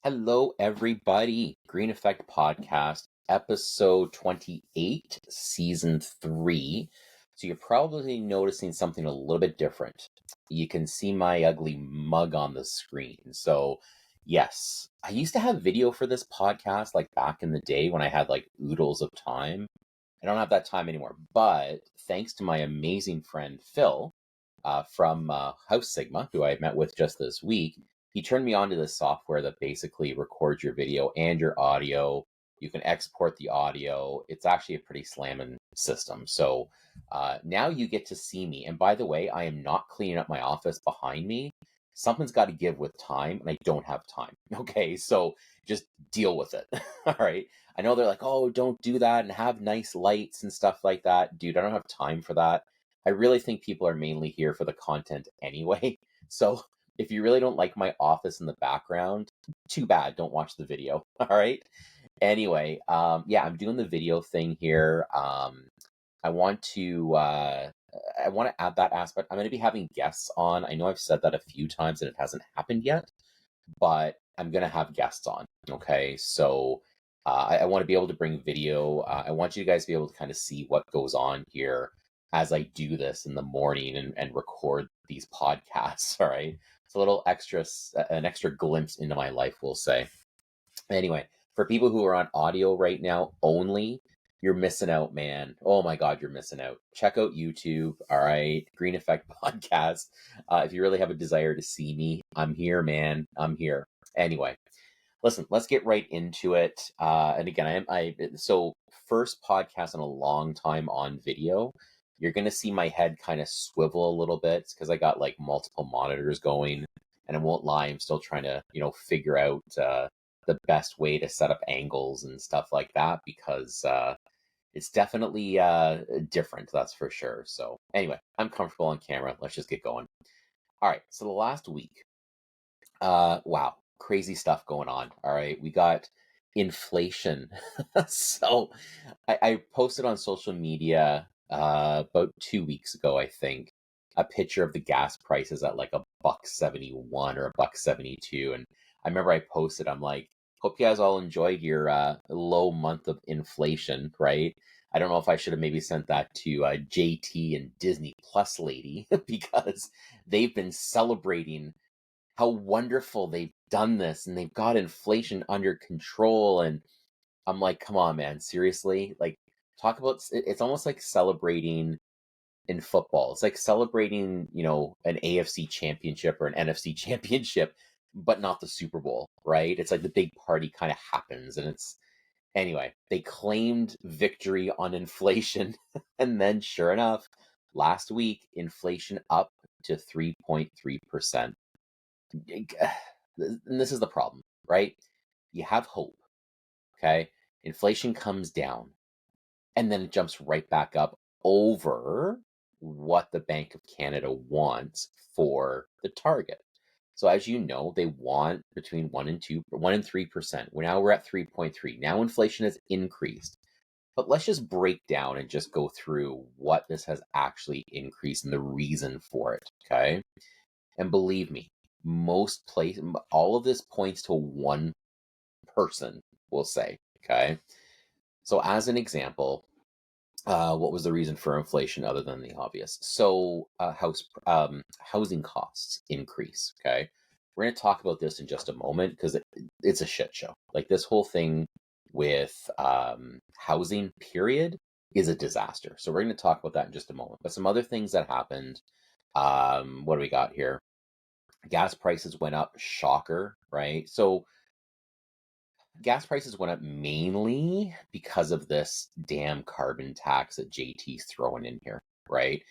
Hello, everybody. Green Effect Podcast, episode 28, season 3. So, you're probably noticing something a little bit different. You can see my ugly mug on the screen. So, yes, I used to have video for this podcast like back in the day when I had like oodles of time. I don't have that time anymore. But thanks to my amazing friend Phil from House Sigma, who I met with just this week, he turned me on to this software that basically records your video and your audio. You can export the audio. It's actually a pretty slamming system. So now you get to see me. And by the way, I am not cleaning up my office behind me. Something's got to give with time, and I don't have time. Okay, so just deal with it. All right. I know they're like, oh, don't do that and have nice lights and stuff like that. Dude, I don't have time for that. I really think people are mainly here for the content anyway. So if you really don't like my office in the background, too bad. Don't watch the video. All right. Anyway, yeah, I'm doing the video thing here. I want to add that aspect. I'm going to be having guests on. I know I've said that a few times and it hasn't happened yet, but I'm going to have guests on. Okay. So I want to be able to bring video. I want you guys to be able to kind of see what goes on here as I do this in the morning and record these podcasts. All right. It's a little extra, an extra glimpse into my life, we'll say. Anyway, for people who are on audio right now only, you're missing out, man. Oh my God, you're missing out. Check out YouTube. All right. Green Effect Podcast. If you really have a desire to see me, I'm here, man. I'm here. Anyway, listen, let's get right into it. And again, so first podcast in a long time on video. You're going to see my head kind of swivel a little bit because I got like multiple monitors going. And I won't lie, I'm still trying to, figure out the best way to set up angles and stuff like that because it's definitely different, that's for sure. So anyway, I'm comfortable on camera. Let's just get going. All right, so the last week, wow, crazy stuff going on. All right, we got inflation. So I posted on social media about 2 weeks ago, I think, a picture of the gas prices at like a $1.71 or a $1.72, and I remember I posted, I'm like, hope you guys all enjoyed your low month of inflation, right? I don't know if I should have maybe sent that to JT and Disney Plus lady because they've been celebrating how wonderful they've done this and they've got inflation under control. And I'm like, come on, man, seriously? Like, talk about it's almost like celebrating in football. It's like celebrating, an AFC championship or an NFC championship, but not the Super Bowl, right? It's like the big party kind of happens. And it's, anyway, they claimed victory on inflation. And then, sure enough, last week, inflation up to 3.3%. And this is the problem, right? You have hope, okay? Inflation comes down and then it jumps right back up over what the Bank of Canada wants for the target. So as you know, they want between 1 and 3%. We're at 3.3. Now inflation has increased. But let's just break down and just go through what this has actually increased and the reason for it, okay? And believe me, all of this points to one person, we'll say, okay? So as an example, what was the reason for inflation other than the obvious? So housing costs increase, okay? We're going to talk about this in just a moment because it's a shit show. Like this whole thing with housing, period, is a disaster. So we're going to talk about that in just a moment. But some other things that happened. What do we got here? Gas prices went up, shocker, right? So gas prices went up mainly because of this damn carbon tax that JT's throwing in here, right?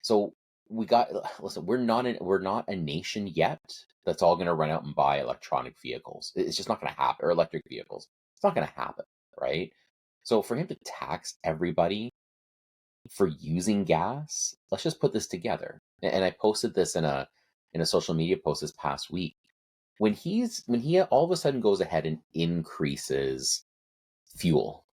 So listen, we're not a nation yet that's all going to run out and buy electronic vehicles. It's just not going to happen, or electric vehicles. It's not going to happen, right? So for him to tax everybody for using gas, let's just put this together. And I posted this in a social media post this past week. When he all of a sudden goes ahead and increases fuel,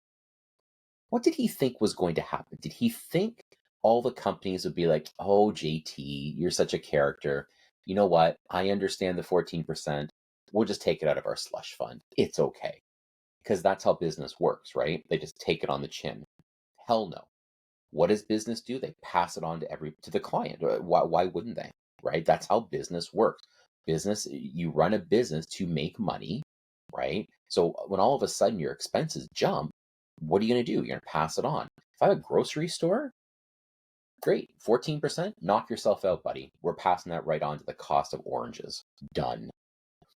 what did he think was going to happen? Did he think all the companies would be like, oh, JT, you're such a character. You know what? I understand the 14%. we'll just take it out of our slush fund. It's okay. Because that's how business works, right? They just take it on the chin. Hell no. What does business do? They pass it on to the client. Why wouldn't they? Right? That's how business works. Business, you run a business to make money, right? So when all of a sudden your expenses jump, what are you going to do? You're going to pass it on. If I have a grocery store, great, 14%, knock yourself out, buddy. We're passing that right on to the cost of oranges. Done.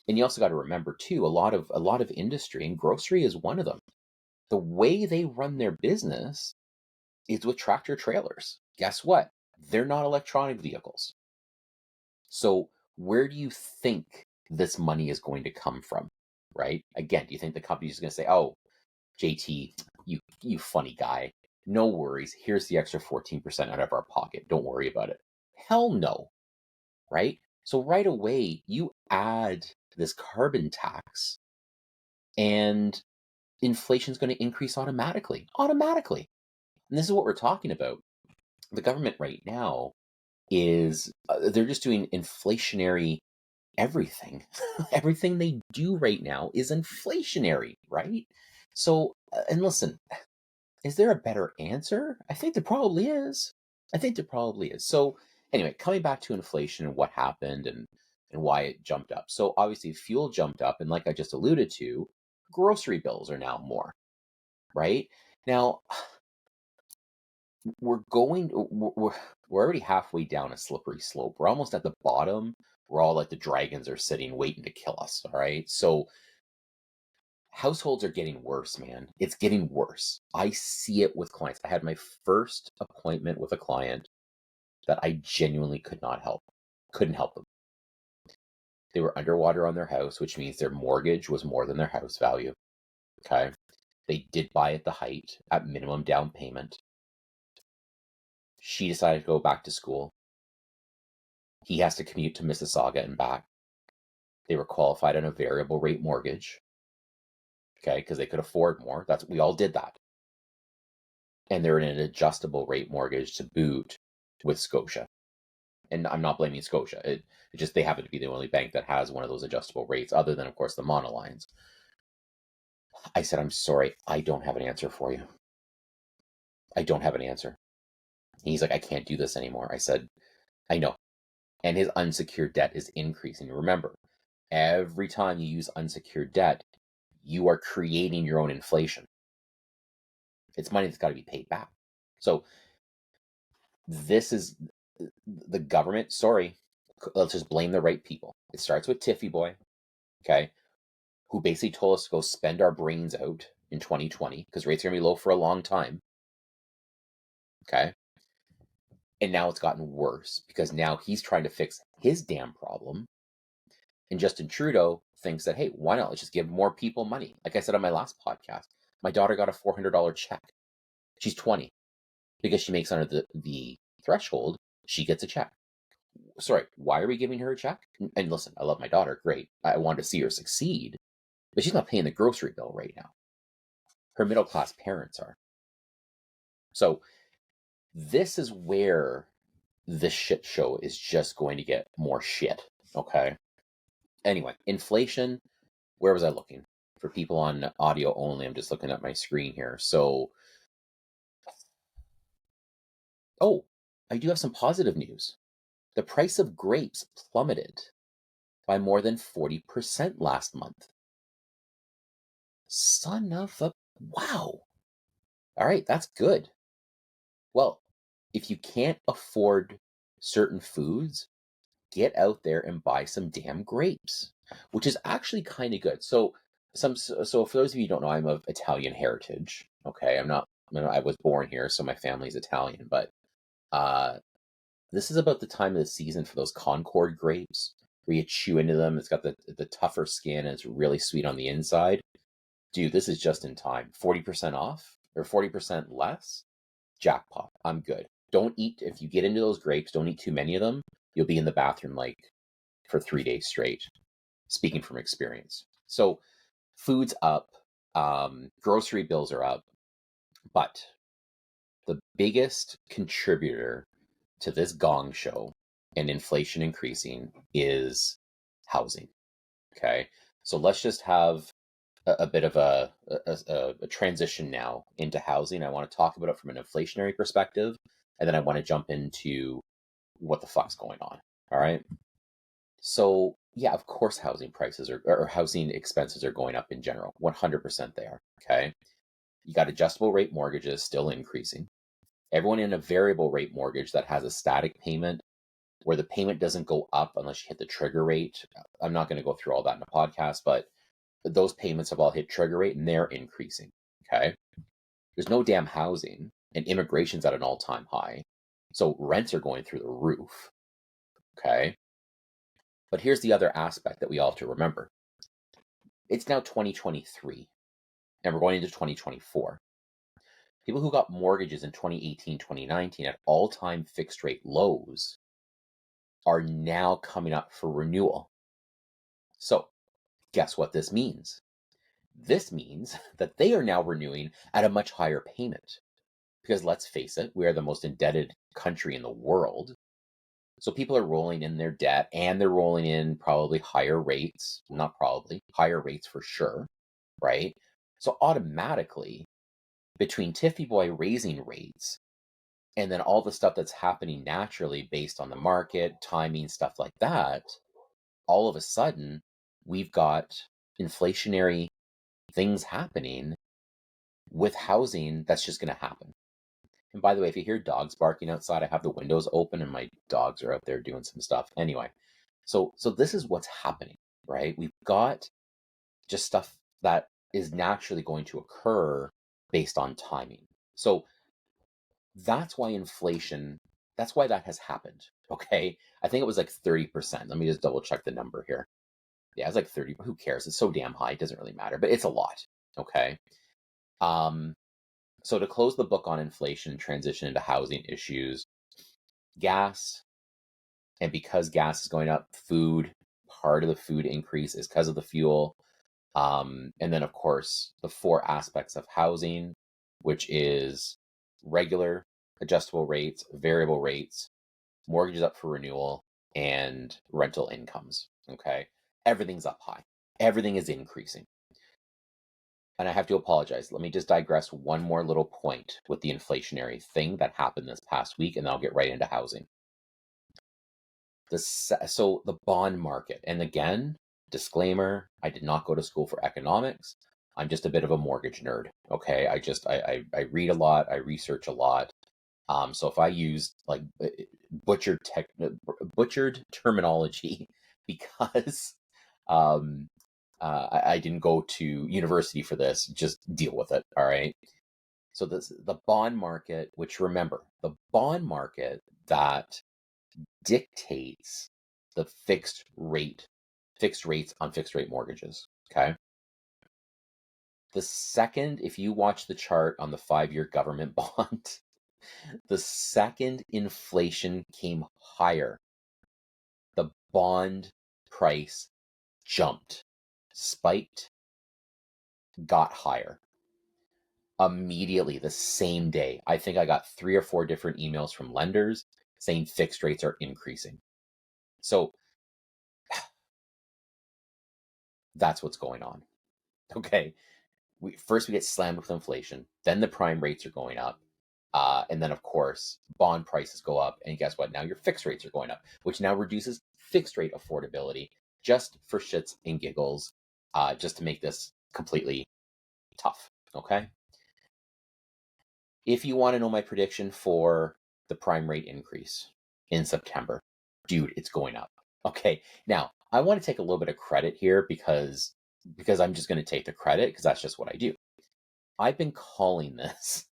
And you also got to remember too, a lot of industry, and grocery is one of them. The way they run their business is with tractor trailers. Guess what? They're not electronic vehicles. So where do you think this money is going to come from? Right? Again, do you think the company is going to say, "Oh, JT, you funny guy. No worries. Here's the extra 14% out of our pocket. Don't worry about it." Hell no. Right? So right away, you add this carbon tax and inflation is going to increase automatically. Automatically. And this is what we're talking about. The government right now is, they're just doing inflationary everything. Everything they do right now is inflationary, right? So, and listen, is there a better answer? I think there probably is. So, anyway, coming back to inflation and what happened and why it jumped up. So, obviously, fuel jumped up, and like I just alluded to, grocery bills are now more, right? Now, we're already halfway down a slippery slope. We're almost at the bottom where all like the dragons are sitting waiting to kill us. All right. So households are getting worse, man. It's getting worse. I see it with clients. I had my first appointment with a client that I genuinely couldn't help them. They were underwater on their house, which means their mortgage was more than their house value. Okay. They did buy at the height at minimum down payment. She decided to go back to school. He has to commute to Mississauga and back. They were qualified on a variable rate mortgage, okay, because they could afford more. We all did that. And they're in an adjustable rate mortgage to boot with Scotia. And I'm not blaming Scotia. It just, they happen to be the only bank that has one of those adjustable rates, other than, of course, the monolines. I said, "I'm sorry, I don't have an answer for you. I don't have an answer." And he's like, "I can't do this anymore." I said, "I know." And his unsecured debt is increasing. Remember, every time you use unsecured debt, you are creating your own inflation. It's money that's got to be paid back. So this is the government. Sorry, let's just blame the right people. It starts with Tiffy Boy, okay, who basically told us to go spend our brains out in 2020 because rates are going to be low for a long time. Okay. And now it's gotten worse because now he's trying to fix his damn problem. And Justin Trudeau thinks that, hey, why not? Let's just give more people money. Like I said on my last podcast, my daughter got a $400 check. She's 20. Because she makes under the threshold, she gets a check. Sorry, why are we giving her a check? And listen, I love my daughter. Great. I want to see her succeed. But she's not paying the grocery bill right now. Her middle class parents are. So this is where this shit show is just going to get more shit. Okay. Anyway, inflation. Where was I looking? For people on audio only, I'm just looking at my screen here. So, oh, I do have some positive news. The price of grapes plummeted by more than 40% last month. Son of a... Wow. All right, that's good. Well, if you can't afford certain foods, get out there and buy some damn grapes, which is actually kind of good. So for those of you who don't know, I'm of Italian heritage. Okay, I was born here, so my family's Italian, but this is about the time of the season for those Concord grapes where you chew into them. It's got the tougher skin and it's really sweet on the inside. Dude, this is just in time. 40% off or 40% less. Jackpot. I'm good. Don't eat, if you get into those grapes, don't eat too many of them. You'll be in the bathroom like for 3 days straight. Speaking from experience. So food's up, grocery bills are up, but the biggest contributor to this gong show and inflation increasing is housing. Okay. So let's just have a bit of a transition now into housing. I want to talk about it from an inflationary perspective, and then I want to jump into what the fuck's going on. All right. So yeah, of course, housing prices or housing expenses are going up in general. 100% they are. Okay. You got adjustable rate mortgages still increasing. Everyone in a variable rate mortgage that has a static payment where the payment doesn't go up unless you hit the trigger rate. I'm not going to go through all that in the podcast, but those payments have all hit trigger rate and they're increasing. Okay. There's no damn housing and immigration's at an all-time high. So rents are going through the roof. Okay. But here's the other aspect that we all have to remember. It's now 2023 and we're going into 2024. People who got mortgages in 2018, 2019 at all-time fixed rate lows are now coming up for renewal. So guess what this means? This means that they are now renewing at a much higher payment. Because let's face it, we are the most indebted country in the world. So people are rolling in their debt and they're rolling in probably higher rates, not probably, higher rates for sure, right? So automatically, between Tiffy Boy raising rates and then all the stuff that's happening naturally based on the market, timing, stuff like that, all of a sudden, we've got inflationary things happening with housing that's just going to happen. And by the way, if you hear dogs barking outside, I have the windows open and my dogs are out there doing some stuff. Anyway, so this is what's happening, right? We've got just stuff that is naturally going to occur based on timing. So that's why that's why that has happened. Okay. I think it was like 30%. Let me just double check the number here. Yeah, it's like 30. Who cares? It's so damn high. It doesn't really matter, but it's a lot. Okay. So to close the book on inflation and transition into housing issues, gas, and because gas is going up, food, part of the food increase is because of the fuel. And then, of course, the four aspects of housing, which is regular, adjustable rates, variable rates, mortgages up for renewal, and rental incomes. Okay. Everything's up high. Everything is increasing. And I have to apologize. Let me just digress one more little point with the inflationary thing that happened this past week, and then I'll get right into housing. So the bond market, and again, disclaimer, I did not go to school for economics. I'm just a bit of a mortgage nerd. Okay. I read a lot. I research a lot. So if I use like butchered terminology because I didn't go to university for this, just deal with it. All right. So the bond market, which remember, the bond market that dictates the fixed rates on fixed rate mortgages. Okay. The second, if you watch the chart on the 5-year government bond, the second inflation came higher, the bond price jumped, spiked, got higher. Immediately, the same day, I think I got 3 or 4 different emails from lenders saying fixed rates are increasing. So that's what's going on. Okay. First we get slammed with inflation, then the prime rates are going up. And then, of course, bond prices go up. And guess what? Now your fixed rates are going up, which now reduces fixed rate affordability just for shits and giggles, just to make this completely tough. Okay. If you want to know my prediction for the prime rate increase in September, dude, it's going up. Okay. Now, I want to take a little bit of credit here because I'm just going to take the credit because that's just what I do. I've been calling this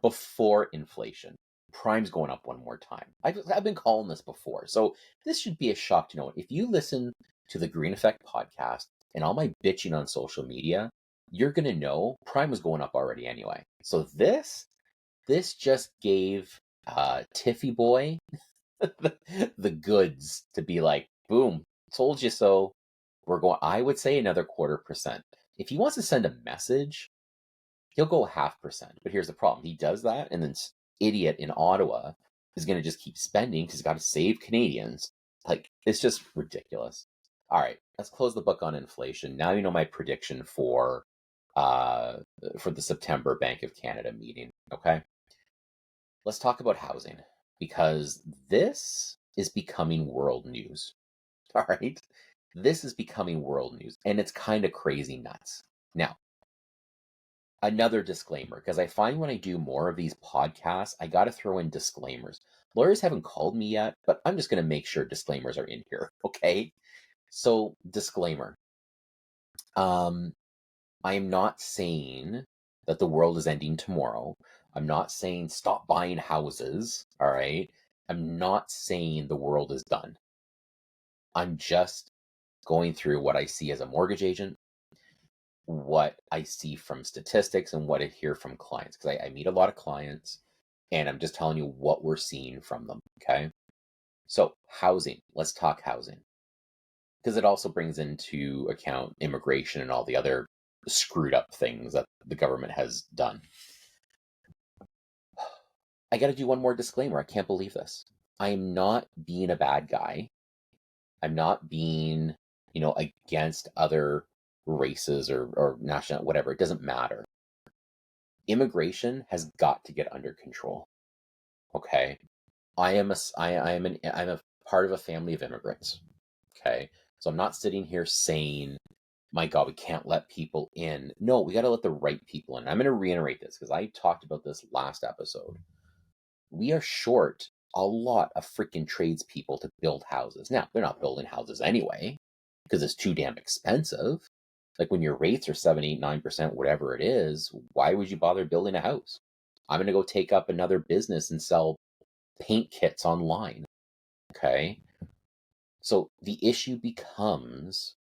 before inflation. Prime's going up one more time. I've been calling this before. So this should be a shock to no one. If you listen to the Green Effect podcast and all my bitching on social media, you're going to know Prime was going up already anyway. So this just gave Tiffy Boy the goods to be like, boom, told you so. We're going, I would say another 0.25%. If he wants to send a message, he'll go 0.5%. But here's the problem. He does that, and then idiot in Ottawa is going to just keep spending because he's got to save Canadians. Like, it's just ridiculous. All right, let's close the book on inflation. Now you know my prediction uh, for the September Bank of Canada meeting. Okay, let's talk about housing because this is becoming world news. All right, this is becoming world news, and it's kind of crazy nuts. Now, another disclaimer, because I find when I do more of these podcasts, I got to throw in disclaimers. Lawyers haven't called me yet, but I'm just going to make sure disclaimers are in here. Okay, so disclaimer. Um, I am not saying that the world is ending tomorrow. I'm not saying stop buying houses. All right. I'm not saying the world is done. I'm just going through what I see as a mortgage agent, what I see from statistics, and what I hear from clients. Because I meet a lot of clients and I'm just telling you what we're seeing from them. Okay. So, housing, let's talk housing. Because it also brings into account immigration and all the other screwed up things that the government has done. I got to do one more disclaimer. I can't believe this. I am not being a bad guy. I'm not being, against other races or national, whatever. It doesn't matter. Immigration has got to get under control. Okay. I'm a part of a family of immigrants. Okay. So I'm not sitting here saying, my God, we can't let people in. No, we got to let the right people in. I'm going to reiterate this because I talked about this last episode. We are short a lot of freaking tradespeople to build houses. Now, they're not building houses anyway because it's too damn expensive. Like when your rates are 7, 8, 9%, whatever it is, why would you bother building a house? I'm going to go take up another business and sell paint kits online. Okay. So the issue becomes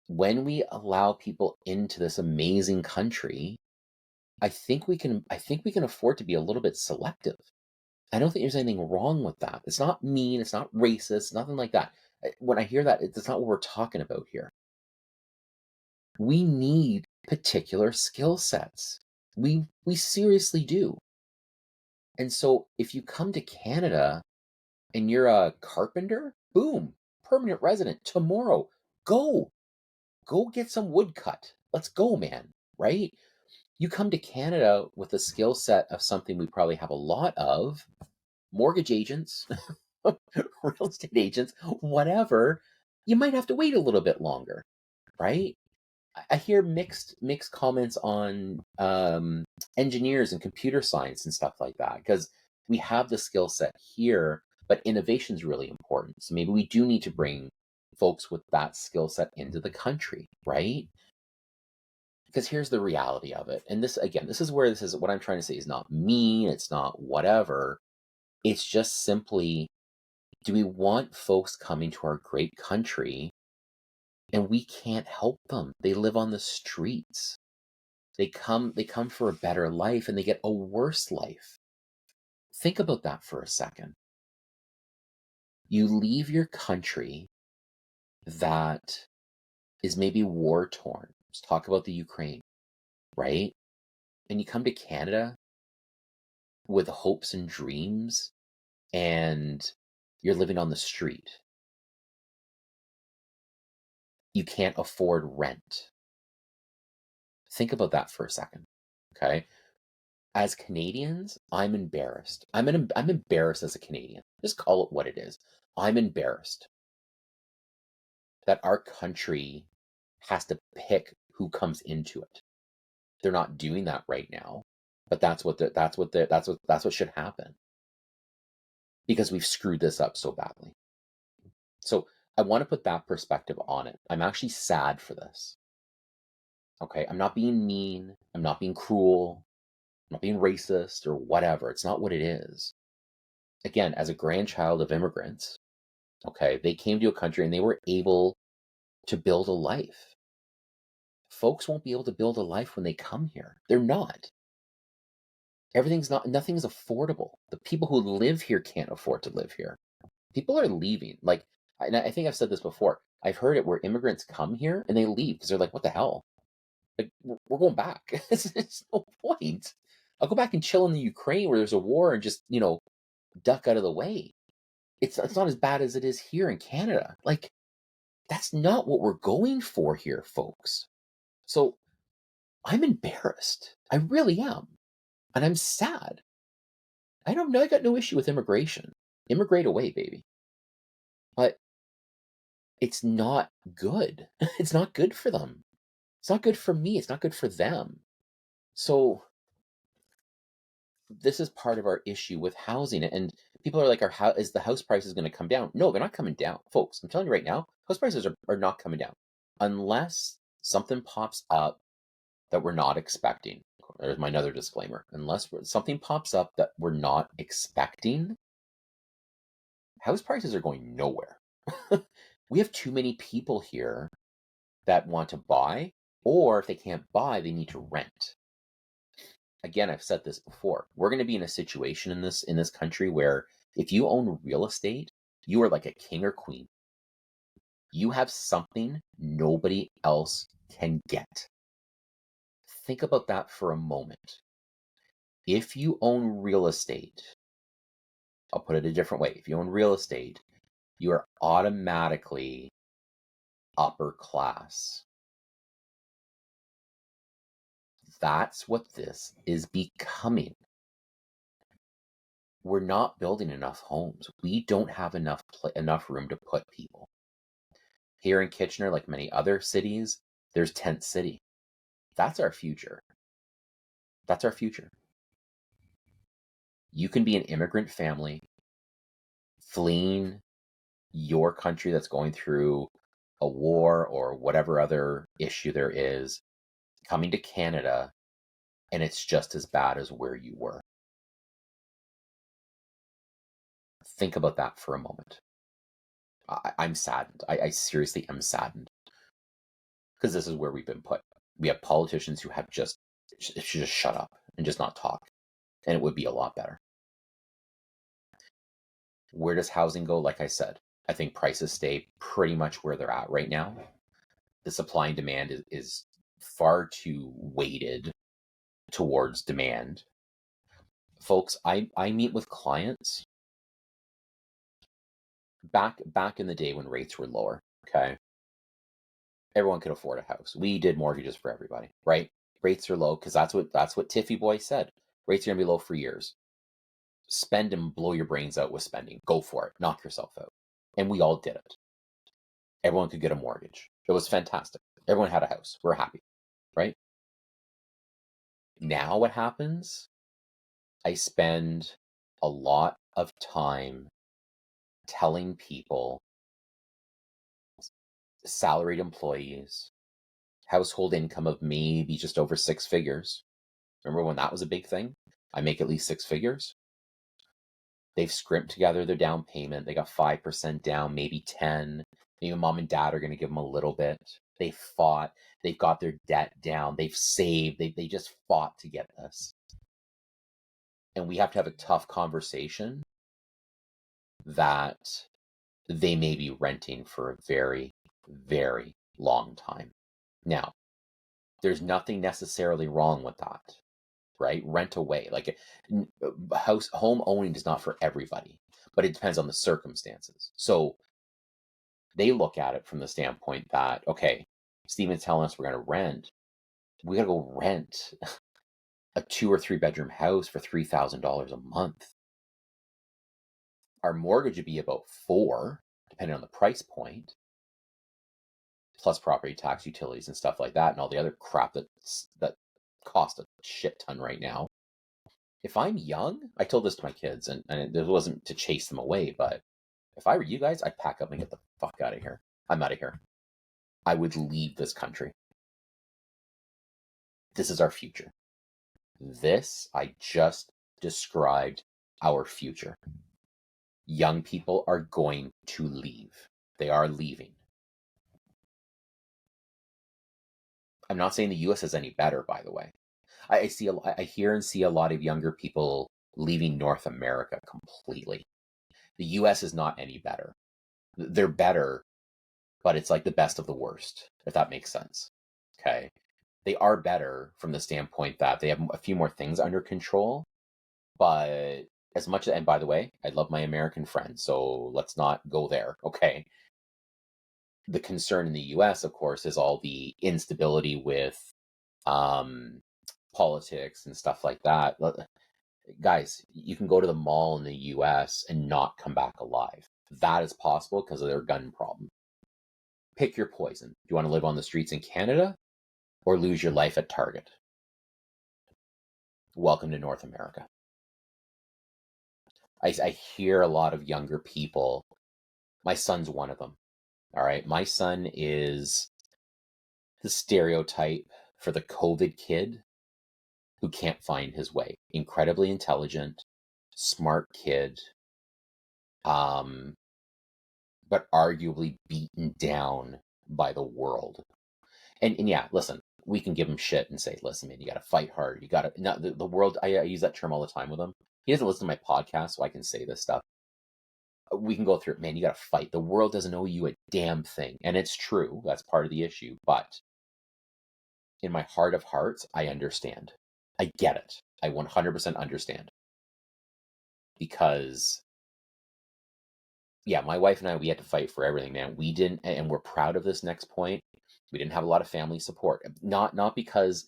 when we allow people into this amazing country, I think we can afford to be a little bit selective. I don't think there's anything wrong with that. It's not mean, it's not racist, nothing like that. When I hear that, it's not what we're talking about here. We need particular skill sets. We seriously do. And so if you come to Canada and you're a carpenter, boom, permanent resident tomorrow. Go get some wood cut. Let's go, man, right? You come to Canada with a skill set of something we probably have a lot of, mortgage agents, real estate agents, whatever, you might have to wait a little bit longer, right? I hear mixed comments on engineers and computer science and stuff like that because we have the skill set here, but innovation is really important. So maybe we do need to bring folks with that skill set into the country, right? Because here's the reality of it. And this, again, this is what I'm trying to say is not mean, it's not whatever. It's just simply, do we want folks coming to our great country and we can't help them? They live on the streets. They come for a better life and they get a worse life. Think about that for a second. You leave your country that is maybe war torn. Let's talk about the Ukraine, right? And you come to Canada with hopes and dreams and you're living on the street. You can't afford rent. Think about that for a second, okay? As Canadians, I'm embarrassed. I'm embarrassed as a Canadian. Just call it what it is. I'm embarrassed that our country has to pick who comes into it. They're not doing that right now, but that's what should happen because we've screwed this up so badly. So I want to put that perspective on it. I'm actually sad for this. Okay, I'm not being mean. I'm not being cruel. I'm not being racist or whatever. It's not what it is. Again, as a grandchild of immigrants, okay, they came to a country and they were able to build a life. Folks won't be able to build a life when they come here. They're not. Nothing's affordable. The people who live here can't afford to live here. People are leaving. Like, and I think I've said this before. I've heard it where immigrants come here and they leave because they're like, what the hell? Like, we're going back. It's no point. I'll go back and chill in the Ukraine where there's a war and just, duck out of the way. It's not as bad as it is here in Canada. Like, That's not what we're going for here, folks. So I'm embarrassed. I really am. And I'm sad. I got no issue with immigration. Immigrate away, baby. But it's not good. It's not good for them. It's not good for me. It's not good for them. So this is part of our issue with housing. And people are like, is the house prices going to come down? No, they're not coming down. Folks, I'm telling you right now, house prices are not coming down. Unless something pops up that we're not expecting. There's my another disclaimer. Unless something pops up that we're not expecting, house prices are going nowhere. We have too many people here that want to buy, or if they can't buy, they need to rent. Again, I've said this before. We're going to be in a situation in this country where if you own real estate, you are like a king or queen. You have something nobody else can get. Think about that for a moment. If you own real estate, I'll put it a different way. If you own real estate, you are automatically upper class. That's what this is becoming. We're not building enough homes. We don't have enough room to put people. Here in Kitchener, like many other cities, there's tent city. That's our future. That's our future. You can be an immigrant family fleeing your country that's going through a war or whatever other issue there is, coming to Canada, and it's just as bad as where you were. Think about that for a moment. I'm saddened. I seriously am saddened. Because this is where we've been put. We have politicians who have should just shut up and just not talk. And it would be a lot better. Where does housing go? Like I said, I think prices stay pretty much where they're at right now. The supply and demand is far too weighted towards demand. Folks, I meet with clients back in the day when rates were lower, okay? Everyone could afford a house. We did mortgages for everybody, right? Rates are low because that's what Tiffy Boy said. Rates are gonna be low for years. Spend and blow your brains out with spending. Go for it. Knock yourself out. And we all did it. Everyone could get a mortgage. It was fantastic. Everyone had a house. We're happy, right? Now what happens? I spend a lot of time telling people, salaried employees, household income of maybe just over 6 figures. Remember when that was a big thing? I make at least 6 figures. They've scrimped together their down payment. They got 5% down, maybe 10. Maybe mom and dad are going to give them a little bit. They fought. They've got their debt down. They've saved. They just fought to get this. And we have to have a tough conversation that they may be renting for a very, very long time. Now, there's nothing necessarily wrong with that, right? Rent away. Like home owning is not for everybody, but it depends on the circumstances. So they look at it from the standpoint that, okay, Steven's telling us we're going to rent. We got to go rent a 2 or 3 bedroom house for $3,000 a month. Our mortgage would be about 4, depending on the price point, plus property tax, utilities, and stuff like that, and all the other crap that cost a shit ton right now. If I'm young, I told this to my kids, and it wasn't to chase them away, but if I were you guys, I'd pack up and get the fuck out of here. I'm out of here. I would leave this country. This is our future. This, I just described our future. Young people are going to leave. They are leaving. I'm not saying the US is any better, by the way. I hear and see a lot of younger people leaving North America completely. The US is not any better. They're better, but it's like the best of the worst, if that makes sense. Okay. They are better from the standpoint that they have a few more things under control, but as much, and by the way, I love my American friends, so let's not go there, okay? the concern in the US, of course, is all the instability with politics and stuff like that. Guys, you can go to the mall in the US and not come back alive. That is possible because of their gun problem. Pick your poison. Do you want to live on the streets in Canada or lose your life at Target? Welcome to North America. I hear a lot of younger people. My son's one of them. All right. My son is the stereotype for the COVID kid who can't find his way. Incredibly intelligent, smart kid, but arguably beaten down by the world. And yeah, listen, we can give him shit and say, listen, man, you got to fight hard. You got to, not the world. I use that term all the time with him. He doesn't listen to my podcast, so I can say this stuff. We can go through it, man. You got to fight. The world doesn't owe you a damn thing. And it's true. That's part of the issue. But in my heart of hearts, I understand. I get it. I 100% understand. Because, yeah, my wife and I, we had to fight for everything, man. We didn't, and we're proud of this next point. We didn't have a lot of family support. Not because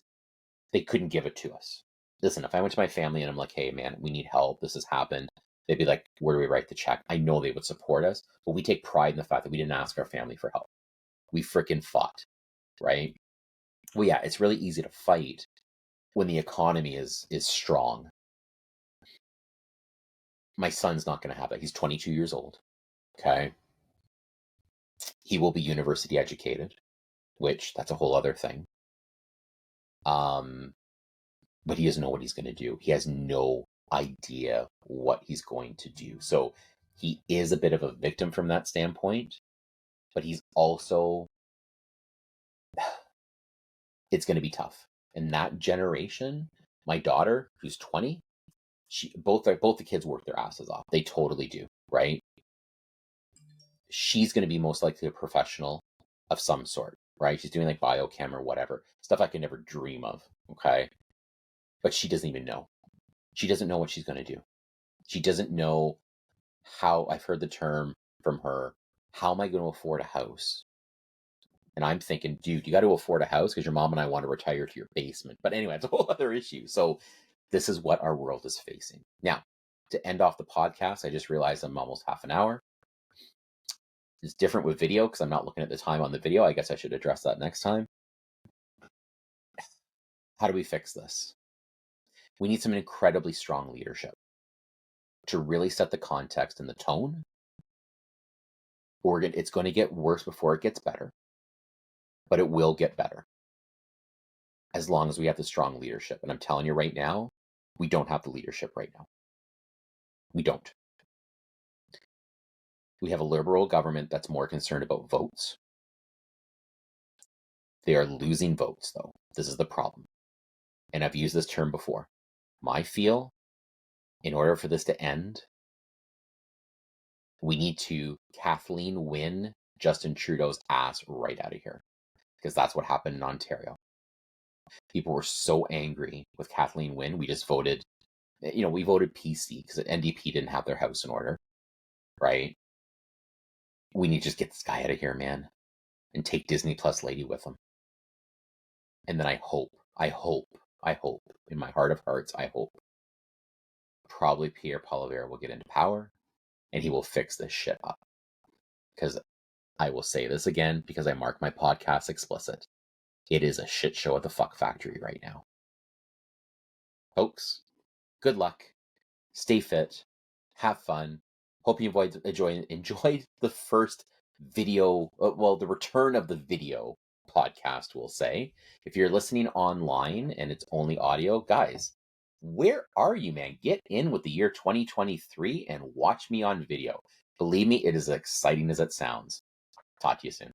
they couldn't give it to us. Listen, if I went to my family and I'm like, hey, man, we need help. This has happened. They'd be like, where do we write the check? I know they would support us, but we take pride in the fact that we didn't ask our family for help. We freaking fought, right? Well, yeah, it's really easy to fight when the economy is strong. My son's not going to have that. He's 22 years old. Okay. He will be university educated, which that's a whole other thing. But he doesn't know what he's going to do. He has no idea what he's going to do. So he is a bit of a victim from that standpoint, but he's also, it's going to be tough. And that generation, my daughter, who's 20, both the kids work their asses off. They totally do, right? She's going to be most likely a professional of some sort, right? She's doing like biochem or whatever, stuff I could never dream of, okay? But she doesn't even know. She doesn't know what she's going to do. She doesn't know how, I've heard the term from her, how am I going to afford a house? And I'm thinking, dude, you got to afford a house because your mom and I want to retire to your basement. But anyway, it's a whole other issue. So this is what our world is facing. Now, to end off the podcast, I just realized I'm almost half an hour. It's different with video because I'm not looking at the time on the video. I guess I should address that next time. How do we fix this? We need some incredibly strong leadership to really set the context and the tone. Or it's going to get worse before it gets better, but it will get better as long as we have the strong leadership. And I'm telling you right now, we don't have the leadership right now. We don't. We have a liberal government that's more concerned about votes. They are losing votes, though. This is the problem. And I've used this term before. My feel, in order for this to end, we need to Kathleen win Justin Trudeau's ass right out of here. Because that's what happened in Ontario. People were so angry with Kathleen Wynne. We just voted, we voted PC because NDP didn't have their house in order, right? We need to just get this guy out of here, man, and take Disney Plus lady with him. And then I hope, in my heart of hearts, I hope probably Pierre Poilievre will get into power and he will fix this shit up. Because I will say this again, because I mark my podcast explicit. It is a shit show at the fuck factory right now. Folks, good luck. Stay fit. Have fun. Hope you enjoyed the first video, the return of the video podcast, we'll say. If you're listening online and it's only audio, guys, where are you, man? Get in with the year 2023 and watch me on video. Believe me, it is as exciting as it sounds. Talk to you soon.